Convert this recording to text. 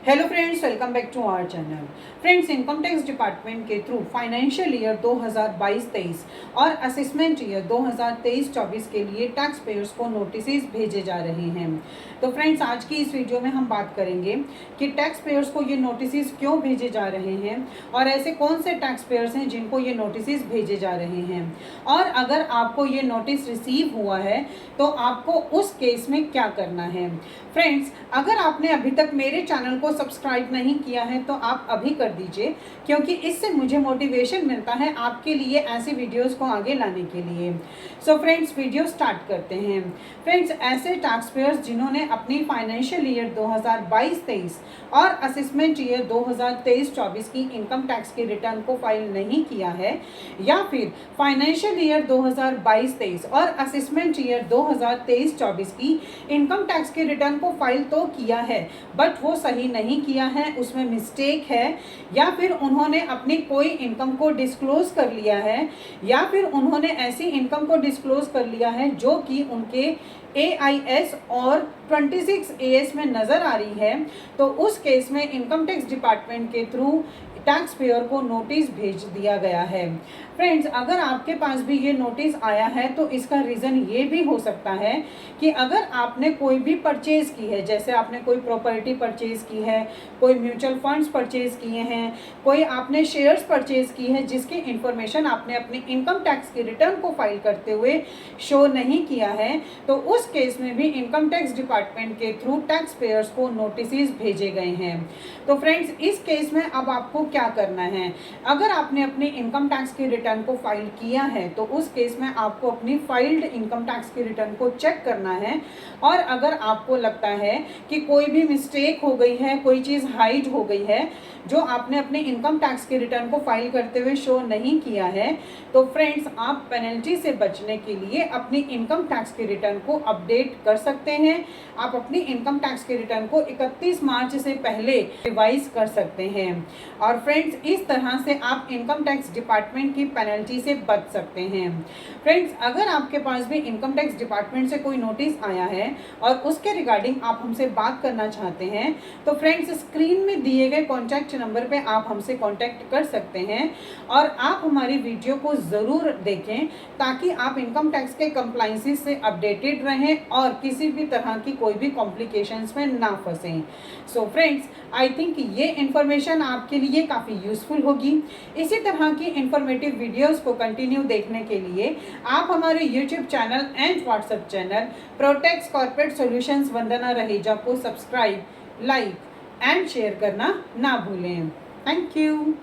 Hello friends, welcome back to our channel. Friends, income tax department के through financial year 2022-23 और assessment year 2023-24 के लिए tax payers को notice भेजे जा रहे हैं। तो फ्रेंड्स, आज की इस वीडियो में हम बात करेंगे कि टैक्स पेयर्स को ये नोटिस क्यों भेजे जा रहे हैं और ऐसे कौन से टैक्स पेयर्स हैं जिनको ये नोटिस भेजे जा रहे हैं, और अगर आपको ये नोटिस रिसीव हुआ है तो आपको उस केस में क्या करना है। फ्रेंड्स, अगर आपने अभी तक मेरे चैनल को सब्सक्राइब नहीं किया है तो आप अभी कर दीजिए, क्योंकि इससे मुझे मोटिवेशन मिलता है आपके लिए ऐसे वीडियोस को आगे लाने के लिए। सो फ्रेंड्स, वीडियो स्टार्ट करते हैं। फ्रेंड्स, ऐसे टैक्स पेयर्स जिन्होंने अपनी फाइनेंशियल ईयर 2022-23 और असेसमेंट ईयर 2023-24 की इनकम टैक्स की रिटर्न को फाइल नहीं किया है, या फिर फाइनेंशियल ईयर 2022-23 और असेसमेंट ईयर 2023-24 की इनकम टैक्स की रिटर्न को फाइल तो किया है बट वो सही नहीं किया है, उसमें मिस्टेक है, या फिर उन्होंने अपनी कोई इनकम को डिस्क्लोज कर लिया है, या फिर उन्होंने ऐसी इनकम को डिस्क्लोज कर लिया है जो कि उनके AIS और 26 AS में नज़र आ रही है, तो उस केस में इनकम टैक्स डिपार्टमेंट के थ्रू टैक्स पेयर को नोटिस भेज दिया गया है। फ्रेंड्स, अगर आपके पास भी ये नोटिस आया है तो इसका रीज़न ये भी हो सकता है कि अगर आपने कोई भी परचेज़ की है, जैसे आपने कोई प्रॉपर्टी परचेज़ की है, कोई म्यूचुअल फंड्स परचेज़ किए हैं, कोई आपने शेयर्स परचेज़ की है जिसकी इन्फॉर्मेशन आपने अपनी इनकम टैक्स की रिटर्न को फाइल करते हुए शो नहीं किया है, तो उस केस में भी इनकम टैक्स डिपार्टमेंट के थ्रू टैक्स पेयर्स को नोटिस भेजे गए हैं। तो फ्रेंड्स, इस केस में अब आपको क्या करना है। अगर आपने अपनी इनकम टैक्स की रिटर्न को फाइल किया है तो उस केस में आपको अपनी फाइल्ड इनकम टैक्स की रिटर्न को चेक करना है, और अगर आपको लगता है कि कोई भी मिस्टेक हो गई है, कोई चीज़ हाइड हो गई है जो आपने अपनी इनकम टैक्स की रिटर्न को फाइल करते हुए शो नहीं किया है, तो फ्रेंड्स, आप पेनल्टी से बचने के लिए अपनी इनकम टैक्स की रिटर्न को अपडेट कर सकते हैं। आप अपनी इनकम टैक्स की रिटर्न को 31 मार्च से पहले रिवाइज कर सकते हैं, और फ्रेंड्स, इस तरह से आप इनकम टैक्स डिपार्टमेंट की पेनल्टी से बच सकते हैं। फ्रेंड्स, अगर आपके पास भी इनकम टैक्स डिपार्टमेंट से कोई नोटिस आया है और उसके रिगार्डिंग आप हमसे बात करना चाहते हैं, तो फ्रेंड्स, स्क्रीन में दिए गए कॉन्टैक्ट नंबर पे आप हमसे कॉन्टैक्ट कर सकते हैं, और आप हमारी वीडियो को ज़रूर देखें ताकि आप इनकम टैक्स के कंप्लाइंसेस से अपडेटेड रहें और किसी भी तरह की कोई भी कॉम्प्लिकेशंस में ना फंसें। सो फ्रेंड्स, आई थिंक ये इन्फॉर्मेशन आपके लिए काफ़ी यूज़फुल होगी। इसी तरह की इंफॉर्मेटिव वीडियोस को कंटिन्यू देखने के लिए आप हमारे YouTube channel and WhatsApp channel Protex corporate solutions Vandana Raheja को सब्सक्राइब, लाइक एंड शेयर करना ना भूलें। Thank you.